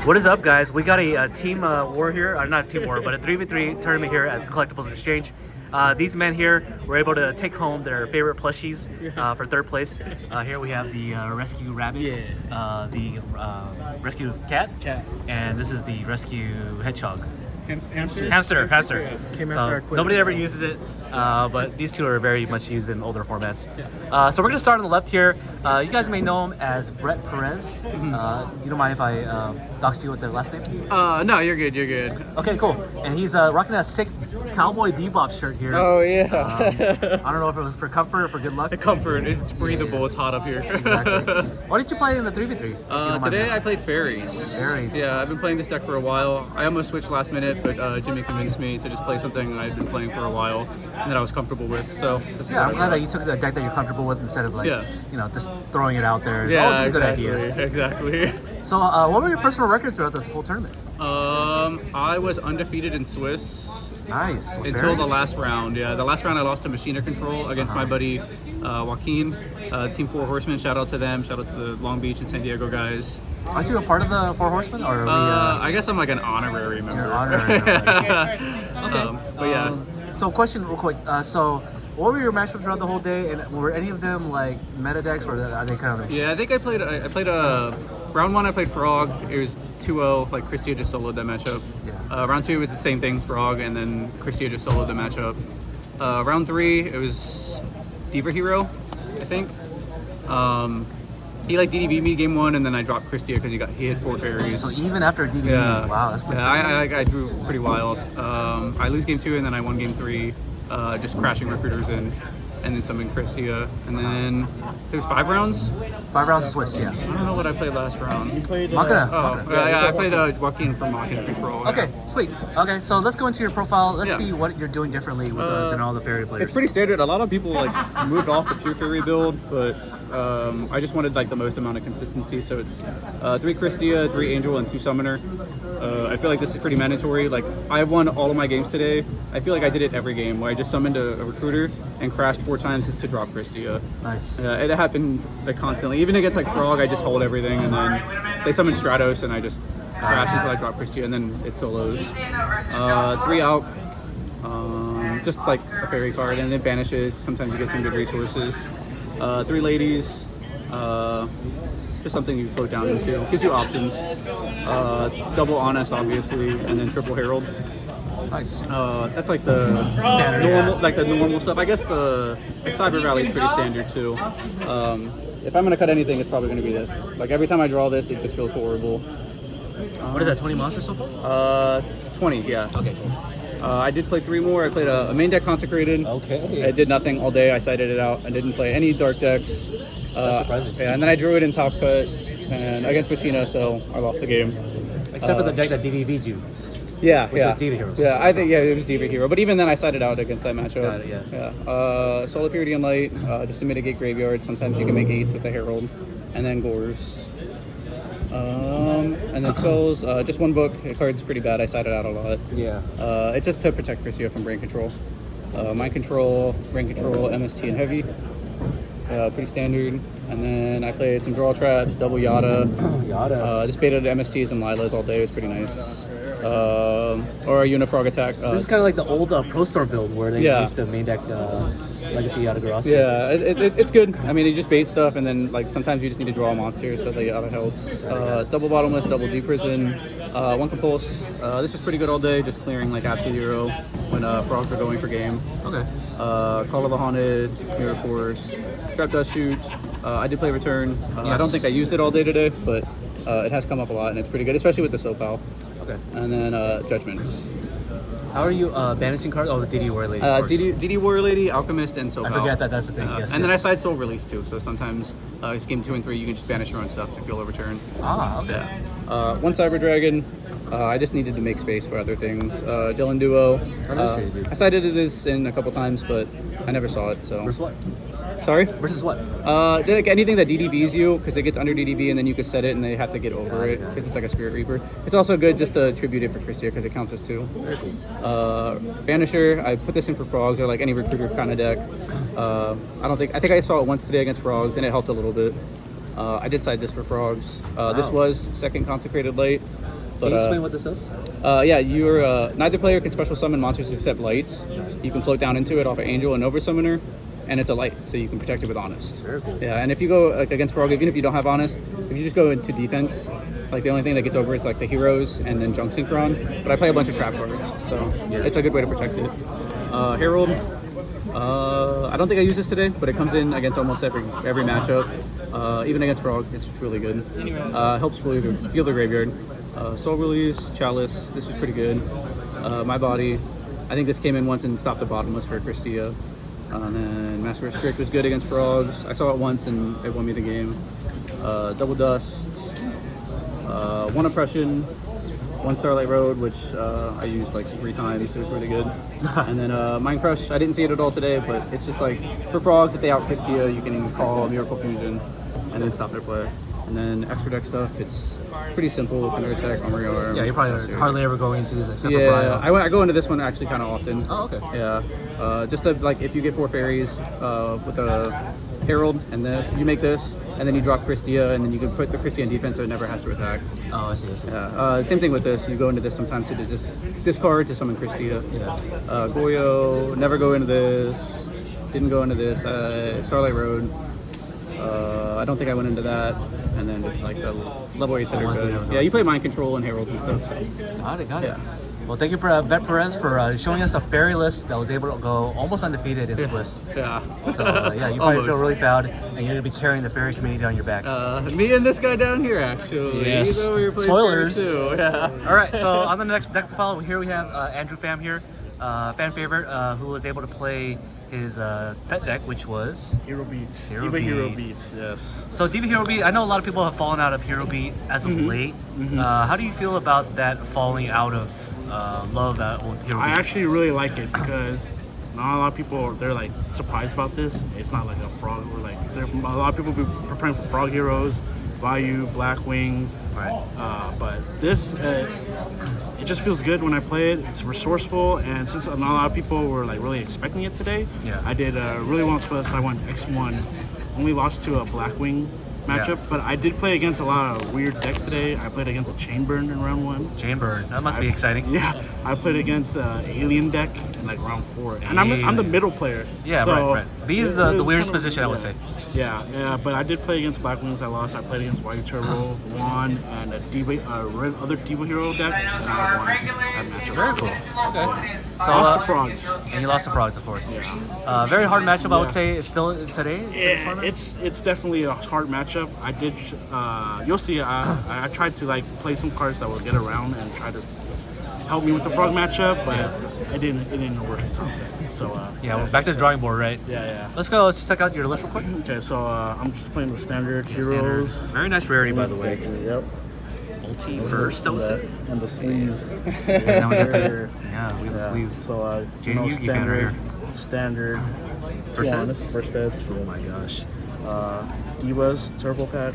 What is up, guys? We got a team war here, not a team war, but a 3v3 tournament here at the Collectibles Exchange. These men here were able to take home their favorite plushies for third place. Here we have the rescue rabbit, the rescue cat, and this is the rescue hedgehog. Hamster. Came So after nobody ever uses it, but these two are very much used in older formats. So we're gonna start on the left here. You guys may know him as Perez. You don't mind if I dox you with the last name? No, you're good. Okay, cool. And he's rocking a sick Cowboy Bebop shirt here. Oh yeah. I don't know if it was for comfort or for good luck. The comfort. It's breathable. It's hot up here. Exactly. What did you play in the 3v3? Today I played Fairies. Fairies. Yeah, I've been playing this deck for a while. I almost switched last minute, but Jimmy convinced me to just play something I've been playing for a while and that I was comfortable with. So this is Yeah, I'm glad that you took a deck that you're comfortable with instead of just throwing it out there. Yeah, It's a good exactly. idea. Exactly. So, what were your personal records throughout the whole tournament? I was undefeated in Swiss. Nice. Until the last round. Yeah, the last round I lost to Machiner Control against my buddy Joaquin, Team 4 Horsemen. Shout out to them. Shout out to the Long Beach and San Diego guys. Aren't you a part of the Four Horsemen? Or I guess I'm like an honorary member. You're honorary member. But yeah. So, question real quick. What were your matchups throughout the whole day, and were any of them like meta decks, or are they kind of? Yeah, I think I played a round one. I played Frog. It was 2-0. Like Christia just soloed that matchup. Yeah. Round two was the same thing, Frog, and then Christia just soloed the matchup. Round three, it was Diva Hero, I think. He like DDB'd me game one, and then I dropped Christia because he hit 4 fairies. So even after DDB, Yeah. wow, that's pretty I drew pretty wild. I lose game two, and then I won game three, just crashing recruiters in, and then summoning Christia, and then it was 5 rounds. 5 rounds of Swiss, yeah. I don't know what I played last round. You played Machina. Yeah, I played Joaquin from Machina Control. Okay, sweet. Okay, so let's go into your profile. Let's Yeah. see what you're doing differently with than all the fairy players. It's pretty standard. A lot of people like moved off the pure fairy build, but I just wanted like the most amount of consistency. So it's 3 Christia, 3 Angel, and 2 Summoner. I feel like this is pretty mandatory. Like I won all of my games today. I feel like I did it every game where I just summoned a recruiter and crashed 4 times to drop Christia. Nice. It happened like constantly. Even against like Frog, I just hold everything, and then they summon Stratos, and I just crash until I drop Christia, and then it solos. 3 Alk, just like a fairy card, and it banishes. Sometimes you get some good resources. 3 Ladies, just something you float down into. Gives you options. It's double Honest, obviously, and then triple Herald. Nice. That's like the Standard, normal, yeah. like the normal stuff. I guess the Cyber Valley is pretty standard too. If I'm gonna cut anything, it's probably gonna be this. Like every time I draw this, it just feels horrible. What is that, 20 monsters so far? 20, yeah. Okay. I did play 3 more. I played a main deck Consecrated. Okay. I did nothing all day. I cited it out. I didn't play any dark decks. That's surprising. Yeah, and then I drew it in top cut and against Machina, so I lost the game. Except for the deck that DDB'd you. Yeah, Which is Diva Heroes. Yeah, I think it was Diva Hero. But even then, I cited out against that matchup. Got it, Yeah. Solar Purity and Light, just to mitigate graveyard. Sometimes you can make 8s with the Herald, and then Gores. And then Skulls, just 1 book. The card's pretty bad. I cited out a lot. Yeah. It's just to protect Christia from Brain Control. Mind Control, Brain Control, MST, and Heavy. Pretty standard. And then I played some Draw Traps, double Yada. Just baited MSTs and Lilas all day. It was pretty nice. Or a Unifrog attack. This is kind of like the old Pro Store build where they used to main deck Legacy Yada Gross. Yeah, it's good. I mean, you just bait stuff, and then like sometimes you just need to draw a monster, so the Yada helps. Double Bottomless, double Deep Prison, 1 Compulse. This was pretty good all day, just clearing like Absolute Zero when Frogs were going for game. Okay. Call of the Haunted, Mirror Force, Trap Dust Shoot. I did play Return. I don't think I used it all day today, but it has come up a lot, and it's pretty good, especially with the Sopal. Okay. And then Judgment. How are you banishing cards? Oh, the DD Warrior Lady. DD Warrior Lady, Alchemist, and Sopal. I forget that's the thing. Yes. And then I side soul release too, so sometimes it's game 2 and 3, you can just banish your own stuff if you'll overturn. Ah, okay. Yeah. 1 Cyber Dragon. I just needed to make space for other things. Dylan Duo. I sided this in a couple times, but I never saw it. So. Versus what? Sorry? Versus what? Like anything that DDBs you, because it gets under DDB and then you can set it and they have to get over it because it's like a Spirit Reaper. It's also good just to tribute it for Christia because it counts as 2. Very cool. Banisher, I put this in for Frogs or like any recruiter kind of deck. I think I saw it once today against Frogs and it helped a little bit. I did side this for frogs. This Wow. was second consecrated light. But, Can you explain what this is? Yeah, you're neither player can special summon monsters except lights. You can float down into it off an angel and over summoner, and it's a light, so you can protect it with honest. Very cool. Yeah, and if you go like, against frog, even if you don't have honest, if you just go into defense, like the only thing that gets over it's like the heroes and then junk synchron. But I play a bunch of trap cards, so it's a good way to protect it. Herald. I don't think I use this today, but it comes in against almost every matchup. Even against frog, it's really good. Helps feel the graveyard. Soul Release, Chalice, this was pretty good. My Body, I think this came in once and stopped the bottomless for Christia. And then Master Restrict was good against frogs. I saw it once and it won me the game. Double Dust, One Oppression, One Starlight Road, which I used like 3 times, so it was really good. And then Mind Crush, I didn't see it at all today, but it's just like, for frogs, if they out Christia, you can call Miracle Fusion and then stop their play. And then extra deck stuff, it's pretty simple. Under attack, armory arm. Yeah, you're probably hardly ever going into these except for Yeah, Brian. I go into this one actually kind of often. Oh, okay. Yeah, just to, like if you get 4 fairies with a Herald, and then you make this, and then you drop Christia, and then you can put the Christia in defense so it never has to attack. Oh, I see. Yeah, same thing with this. You go into this sometimes to just discard to summon Christia. Yeah. Goyo, never go into this. Didn't go into this. Starlight Road. I don't think I went into that. And then just like the level 8s that are good. Yeah, you play Mind Control and Herald and stuff. So. Got it. Yeah. Well, thank you, Bet Perez, for showing us a fairy list that was able to go almost undefeated in Swiss. Yeah. So, yeah, you probably feel really proud, and you're going to be carrying the fairy community on your back. Me and this guy down here, actually. Yes. Even though we were playing Spoilers. fairy too. Yeah. All right, so on the next deck to follow, here we have Andrew Pham here, fan favorite, who was able to play his pet deck, which was Hero Beats. Hero Diva Hero Beats. Beats, yes. So Diva Hero Beat. I know a lot of people have fallen out of Hero Beat as of late. How do you feel about that falling out of love with Hero I Beat? actually really like it because not a lot of people, they're like surprised about this. It's not like a frog, or like, a lot of people be preparing for frog heroes, Vayu, Black Wings. Right. But this, it just feels good when I play it. It's resourceful, and since not a lot of people were like really expecting it today, Yeah. I did really well in Swiss. I went X1, only lost to a Black Wing matchup, but I did play against a lot of weird decks today. I played against a Chainburn in round 1. Chamber. That must be exciting. Yeah, I played against Alien deck in like round 4, and I'm the middle player. Yeah, so right. B is the was weirdest kind of- position, I would say. Yeah, but I did play against Black Wings. I lost. I played against White Turbo, won, and a Diva, other Diva Hero deck, and I won that matchup. Very cool. Okay. So, Lost to Frogs. and you lost to Frogs, of course. Yeah. Very hard matchup, I would Yeah. say. It's still today. Yeah, it's definitely a hard matchup. I did. You'll see. I tried to like play some cards that would get around and try to help me with the frog matchup, but it didn't work in time. So Yeah, well, back to the drawing board, right? yeah. Let's go. Let's check out your list real quick. Okay, so I'm just playing with standard Yeah, standard. heroes. Very nice rarity, by the way. Yep. Multi first, I would say. And the sleeves. Now we got the, Yeah. we have the sleeves. So Jay Yugi fan right standard. First two sets? honest, first sets. Oh my gosh. Divas, turbo pack.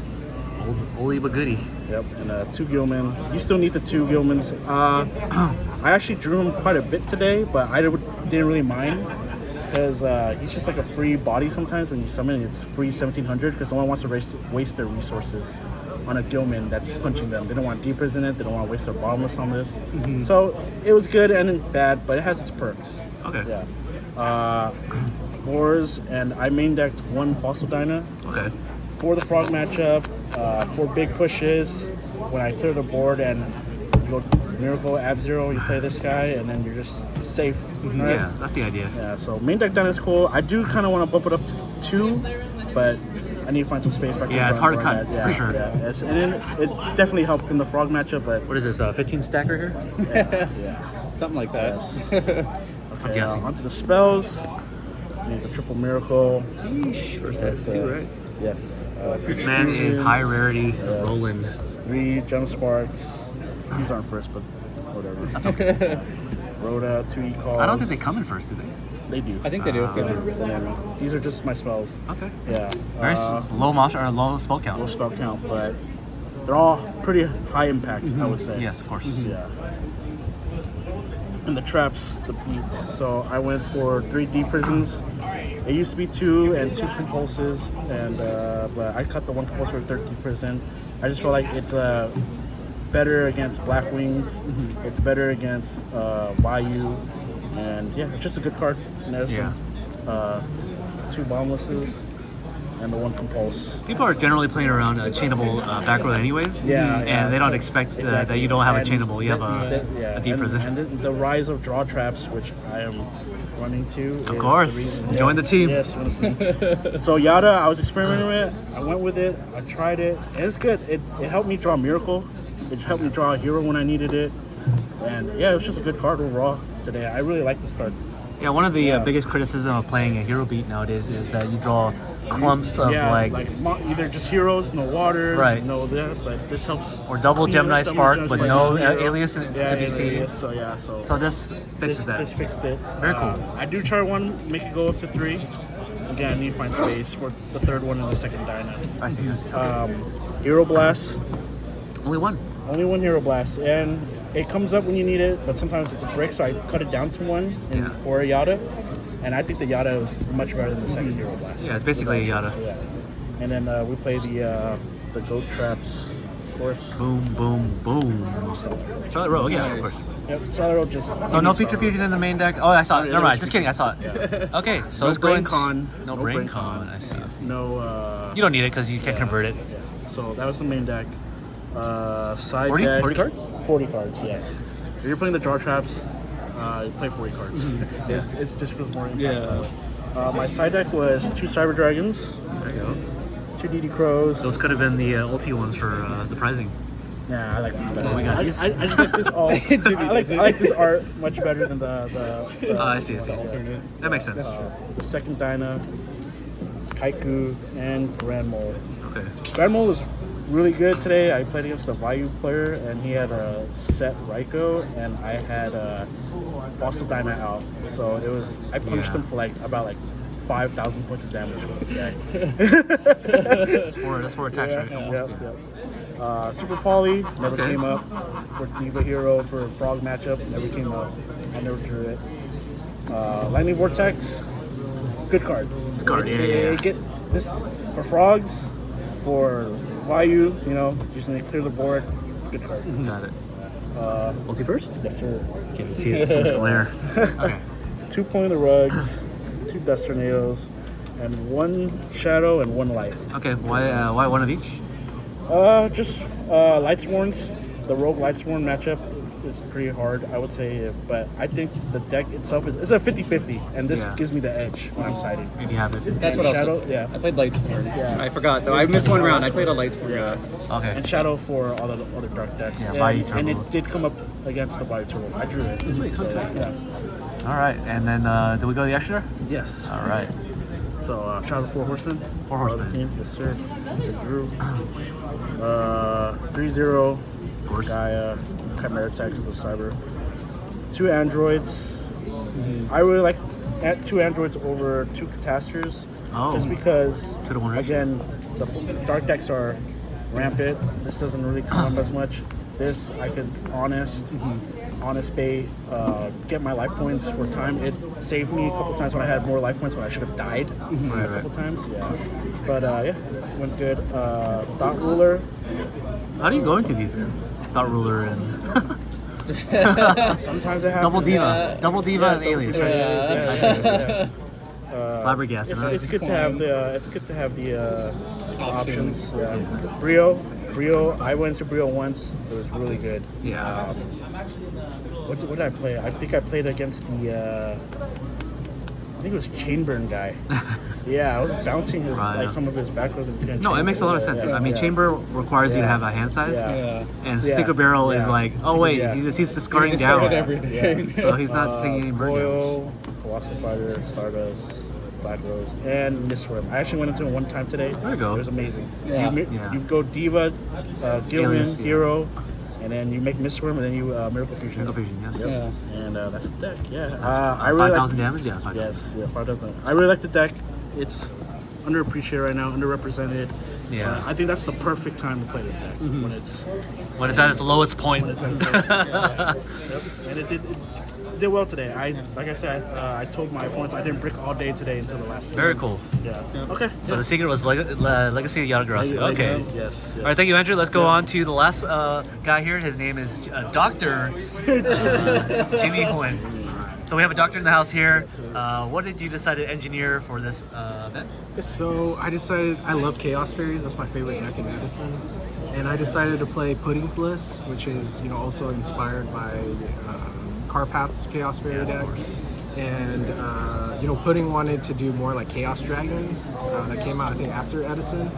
Oldie but goodie. Yep, and 2 Gilman. You still need the 2 Gilmans. I actually drew him quite a bit today, but I didn't really mind because he's just like a free body sometimes when you summon. It's free 1700 because no one wants to waste their resources on a Gilman that's punching them. They don't want deepers in it. They don't want to waste their bottomless on this. So it was good and bad, but it has its perks. Okay. Yeah. Wars, and I main decked 1 Fossil Dyna. Okay. For the frog matchup, for big pushes, when I clear the board and you go Miracle, Ab-Zero, you play this guy, and then you're just safe. Right? Yeah, that's the idea. Yeah, so main deck done is cool. I do kind of want to bump it up to 2, but I need to find some space back. Yeah, it's hard to cut, yeah, for sure. Yeah, yes. And then it definitely helped in the frog matchup, but What is this, 15 stacker here? yeah. Something like that. I'm Okay, guessing. onto the spells. Need the triple miracle. First set, two, right? Yes. This man is high rarity, rolling. 3 gem sparks. These aren't first, but whatever. That's okay. Rhoda, 2 e-calls. I don't think they come in first, do they? They do. I think they do. And these are just my spells. Okay. Yeah. Very low monster or low spell low count. spell count, but they're all pretty high impact, I would say. Yes, of course. Yeah. And the traps, the beat. So I went for 3 D prisons, It used to be 2 and 2 compulses, and but I cut the 1 compulsor with 13%. I just feel like it's better against Black Wings. It's better against Vayu, and yeah, it's just a good card. In Edison. 2 bomblesses and the 1 compulse. People are generally playing around a chainable back row anyways. And they don't expect that you don't have a chainable. You have a deep resistance. And the rise of draw traps, which I am running to. Of course. Join the team. Yes. So Yada, I was experimenting with it. I went with it. I tried it. And it's good. It helped me draw Miracle. It helped me draw a hero when I needed it. And yeah, it was just a good card overall today. I really like this card. Yeah, one of the biggest criticism of playing a hero beat nowadays is that you draw clumps of either just heroes, no waters, no that, but this helps. Or double Gemini Spark, but no alias to be seen. Alias, so this fixes that. This fixed it. Very cool. I do try 1, make it go up to 3. Again, I need to find space for the 3rd one and the 2nd Dyna. I see. Hero Blast. Only 1. Only 1 Hero Blast, and it comes up when you need it, but sometimes it's a brick, so I cut it down to 1 for a Yada. And I think the Yada is much better than the 2nd Hero Blast. Yeah, it's basically a Yada. Yeah. And then we play the Goat Traps, of course. Boom, boom, boom. Charlotte Row, of course. Yep, Charlotte Row just... So no Future Fusion in the main deck? Oh, I saw it. Never mind, just kidding, I saw it. Yeah. Okay, so no it's going... Con. No Brain Con, I see. No... You don't need it because you can't convert it. Yeah. So that was the main deck. Side 40? deck... 40 cards? 40 cards, yes. If you're playing the draw traps, you play 40 cards. It just feels more impactful. My side deck was 2 Cyber Dragons. There you go. 2 DD Crows. Those could have been the ulti ones for the prizing. Yeah, I like these better. Oh, we got these? I just like this all. I like this art much better than the I see. That makes sense. The 2nd Dyna, Kaiku, and Grand Mole. Okay. Grand Mole was really good today. I played against a Vayu player, and he had a set Raiko, and I had a Fossil Dyna out. So it was, I punched him for about 5,000 points of damage with this guy. That's four attacks, right? Yep. Super Poly never came up. For Diva Hero for Frog matchup, never came up. I never drew it. Lightning Vortex, good card. Good card, yeah. Get this for Frogs, for Vayu, just need to clear the board. Good card. Got it. Multi first? Yes, sir. Can't see it, so much glare. Okay. 2 Point of the Rugs, 2 Dust Tornadoes, and 1 Shadow and 1 Light. Okay, why 1 of each? Just Lightsworns. The Rogue Lightsworn matchup is pretty hard, I would say, but I think the deck itself is a 50-50, and this gives me the edge when I'm siding. If you have it. That's what Shadow, I played Lightsworn. Yeah. I forgot though. I missed 1 round. I played a Lightsworn. Yeah. Okay. And Shadow for all the other dark decks. Yeah, and it did come up against the Vayu Turbo. I drew it. Sweet. Yeah. All right, and then do we go the extra? Yes. All right. So shout out to 4 Horsemen. 4 Horsemen. Team. Yes, sir. Drew. 3-0. Of course. Gaia. Chimera Tech is a cyber. 2 androids. I really like 2 androids over 2 catasters. Oh. Just because, 2-to-1 ratio. again, the dark decks are rampant. This doesn't really come up as much. This, I could honest bait, get my life points for time. It saved me a couple times when I had more life points when I should have died a couple times. Yeah. But went good. Dot Ruler. How do you go into these? Dot Ruler and Sometimes it happens. Double Diva and Alias, right? Yeah. Flabbergasted. It's good to have the options. Yeah. Brio. I went to Brio once. It was really good. Yeah. What did I play? I think I played against the. I think it was Chainburn guy. Yeah, I was bouncing his some of his back rows and No, it makes a lot of sense. I mean, Chamber requires you to have a hand size, and Secret Barrel is like, oh wait, he's discarding down. Everything. So he's not taking any burn Royal, Colossal Fighter, Stardust, Black Rose, and Mistworm. I actually went into it 1 time today. There you go. It was amazing. Yeah. You go Diva, Gilman, Alias, Hero, and then you make Mistworm, and then you Miracle Fusion. Miracle Fusion, yes. Yep. Yeah. And that's the deck. Yeah. I really 5,000 damage. Yeah, that's 5,000. Yes, 5,000. I really like the deck. It's underappreciated right now, underrepresented. Yeah. I think that's the perfect time to play this deck when it's at its lowest point. Yep. And it did. did well today. Like I said, I told my opponents I didn't brick all day today until the last. Very cool. Yeah. Okay. So the secret was Legacy of Yatagarasi. Okay. Yes. All right, thank you, Andrew. Let's go on to the last guy here. His name is Dr. Jimmy Huynh. So we have a doctor in the house here. What did you decide to engineer for this event? So I decided I love Chaos Fairies. That's my favorite deck in Edison. And I decided to play Pudding's List, which is also inspired by Carpath's Chaos Fairy deck. And Pudding wanted to do more like Chaos Dragons that came out I think after Edison.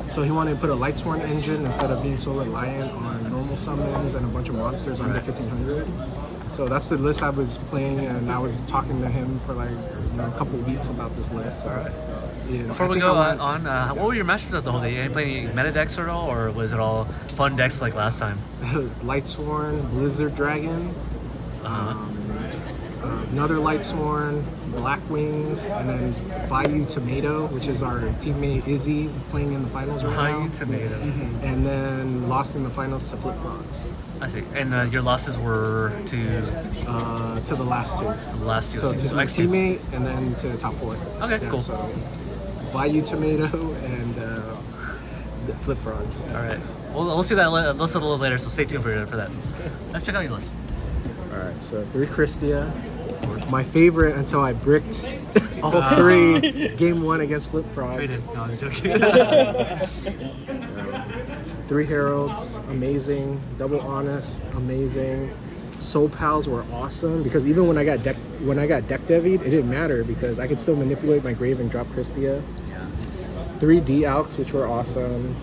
So he wanted to put a Lightsworn engine instead of being so reliant on normal summons and a bunch of monsters under 1500. So that's the list I was playing, and I was talking to him for like a couple of weeks about this list. So, Before we go on, what were your matchups of the whole day? You didn't play any meta decks at all, or was it all fun decks like last time? It was Lightsworn, Blizzard Dragon, another Lightsworn, Black Wings, and then Vayu Tomato, which is our teammate Izzy's playing in the finals right now. Vayu Tomato. And then lost in the finals to Flip Frogs. I see. And your losses were to the last two. the last two. So to my teammate and then to top four. Okay, cool. So Vayu Tomato and the Flip Frogs. All right. We'll see that list a little later, so stay tuned for that. Let's check out your list. All right, so 3 Christia. My favorite until I bricked all 3 game 1 against Flip Frogs. Traded. No, I'm joking. 3 Heralds, amazing. Double Honest, amazing. Soul Pals were awesome because even when I got deck devied, it didn't matter because I could still manipulate my grave and drop Christia. 3 D-Alks, which were awesome.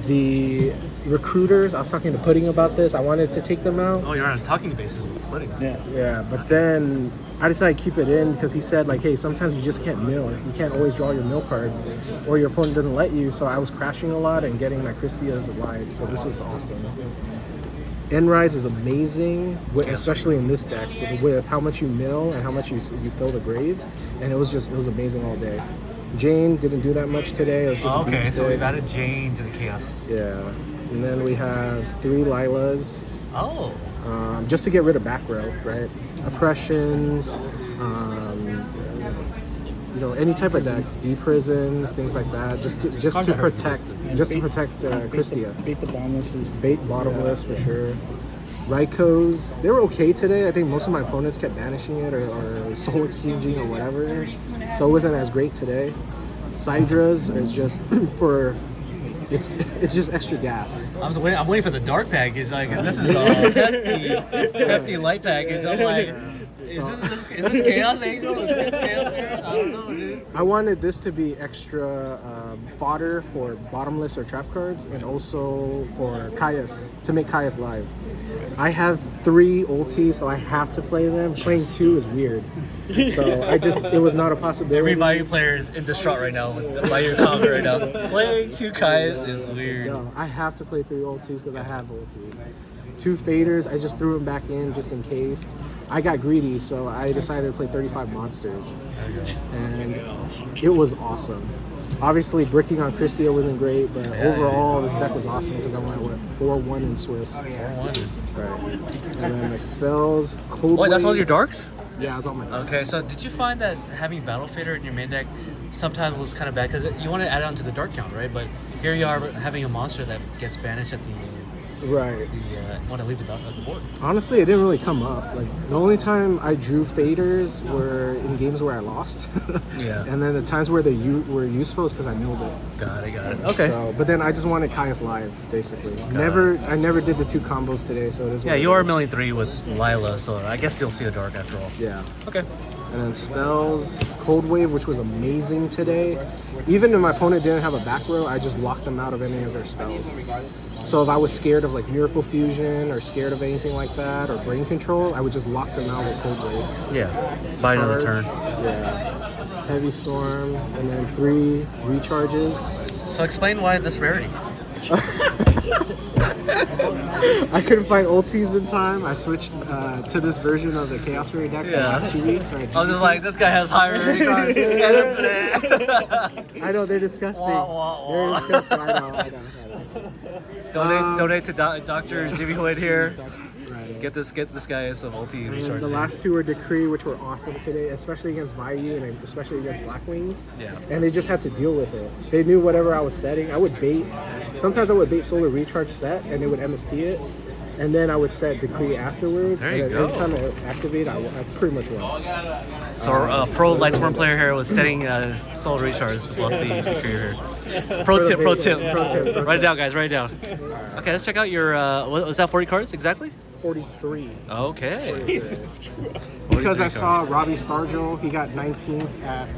The Recruiters, I was talking to Pudding about this. I wanted to take them out. Oh, you're on a talking basis with Pudding. Yeah, but then I decided to keep it in because he said like, hey, sometimes you just can't mill. You can't always draw your mill cards or your opponent doesn't let you. So I was crashing a lot and getting my Christias alive. So this was awesome. Endrise is amazing, especially in this deck with how much you mill and how much you fill the grave. And it was amazing all day. Jane didn't do that much today. It was just a beat stick. So we've added Jane to the chaos. Yeah. And then we have 3 Lilas. Oh. Just to get rid of back row, right? Oppressions, any type of deck, D-Prisons, things like that, just to protect Christia. Bait the bottomless. Bait bottomless for sure. Raikos, they were okay today. I think most of my opponents kept banishing it or soul exchanging or whatever, so it wasn't as great today. Sidras is just for. It's just extra gas. I'm waiting for the dark package. Like this is a hefty light package. I'm like, is this Chaos Angel? Is this Chaos Angel? I don't know, dude. I wanted this to be extra fodder for bottomless or trap cards, and also for Caius to make Caius live. I have 3 ultis, so I have to play them. Playing 2 is weird. So it was not a possibility. Every Vayu player is in distraught right now with Vayu comment right now. Playing 2 Caius is weird. No, I have to play 3 ultis because I have ultis. 2 faders, I just threw them back in just in case. I got greedy, so I decided to play 35 monsters. And it was awesome. Obviously, bricking on Christia wasn't great, but overall, this deck was awesome because I went with 4-1 in Swiss. 4-1. Right. And then my spells, Cold Wait, that's all Wave. your darks? Yeah, that's all my darks. Okay, so did you find that having Battle Fader in your main deck sometimes was kind of bad? Because you want to add on to the dark count, right? But here you are having a monster that gets banished at the one that leads about at the board. Honestly, it didn't really come up. Like the only time I drew faders were in games where I lost. Yeah. And then the times where they were useful is because I milled it. Got it. Okay. So, but then I just wanted Caius live, basically. I never did the 2 combos today, so it is. Yeah, you are milling 3 with Lila, so I guess you'll see the dark after all. Yeah. Okay. And then spells, Cold Wave, which was amazing today. Even if my opponent didn't have a back row, I just locked them out of any of their spells. So if I was scared of like Miracle Fusion or scared of anything like that or Brain Control, I would just lock them out with Cold Wave. Yeah, buy another turn. Yeah. Heavy Storm, and then 3 recharges. So explain why this rarity. I couldn't find ultis in time. I switched to this version of the Chaos Fury deck for the last 2 weeks. I was just like, this guy has high rarity cards. I know, they're disgusting. Wah, wah, wah. They're disgusting. I know. Donate to Dr. Jimmy Huynh here. Right. Get this guy some multi And recharge. the last two were Decree, which were awesome today, especially against Vayu and especially against Black Wings. Yeah. And they just had to deal with it. They knew whatever I was setting. I would bait. Sometimes I would bait Solar Recharge set, and they would MST it. And then I would set Decree afterwards. There you and go. every time I activate, I pretty much won. So a pro Lightsworn player here was setting Soul Recharge to bluff the Decree here. Pro tip. Pro tip. Write it down, guys. Write it down. Okay, let's check out your. What was that? 40 cards exactly? 43. Okay. Because I saw Robbie Stargell, he got 19th at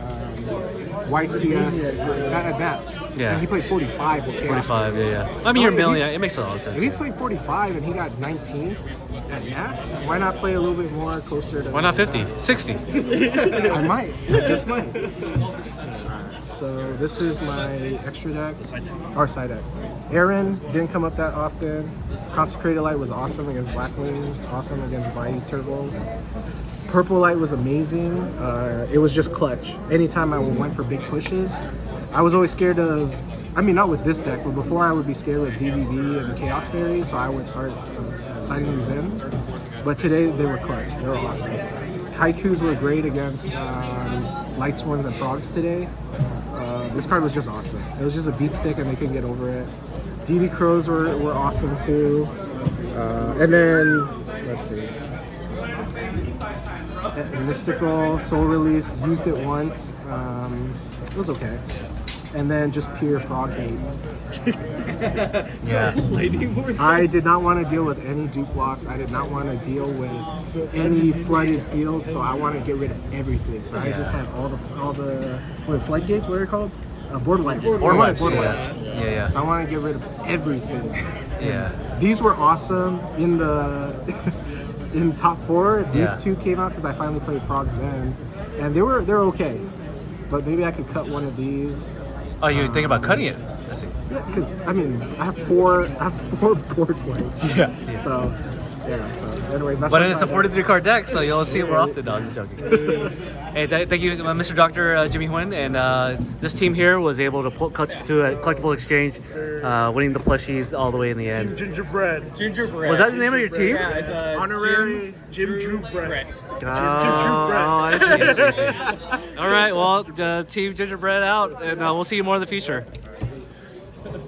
YCS at Nats. Yeah. And he played 45 with Chaos. 45. Yeah. I mean, you're milling. It makes a lot of sense. If he's played 45 and he got 19th at Nats, why not play a little bit more closer to... Why not 50? 60? I might. I just might. So this is my extra deck, or side deck. Aaron didn't come up that often. Consecrated Light was awesome against Black Wings, awesome against Vayu Turbo. Purple Light was amazing. It was just clutch. Anytime I went for big pushes, I was always scared of, I mean, not with this deck, but before I would be scared with DVV and Chaos Fairies, so I would start signing these in. But today they were clutch. They were awesome. Haikus were great against Lightsworns and Frogs today. This card was just awesome. It was just a beat stick and they couldn't get over it. DD Crows were awesome too. And then, let's see. Mystical, Soul Release, used it once. It was okay. And then just pure frog hate. Yeah. I did not want to deal with any dupe blocks. I did not want to deal with any flooded fields, so I want to get rid of everything. So I just had all the floodgates, what are they called? Board wipes. Board wipes. Board Yeah. wipes. Yeah. So I want to get rid of everything. Yeah. These were awesome in the in top 4. These Yeah. two came out because I finally played Frogs then, and they're okay. But maybe I could cut one of these. Oh, you think about cutting it? I see. Yeah, because I mean I have four board wipes. Yeah. So yeah. So anyways, that's. But my it's a side deck. 43 card deck, so you'll see it more often. No, I'm just joking. Hey, thank you, Mr. Dr. Jimmy Huynh, and this team here was able to clutch to a collectible exchange, winning the plushies all the way in the end. Gingerbread. Was that the name of your team? Yeah, it's honorary Gingerbread. Oh, I see. All right, well, Team Gingerbread out, and we'll see you more in the future.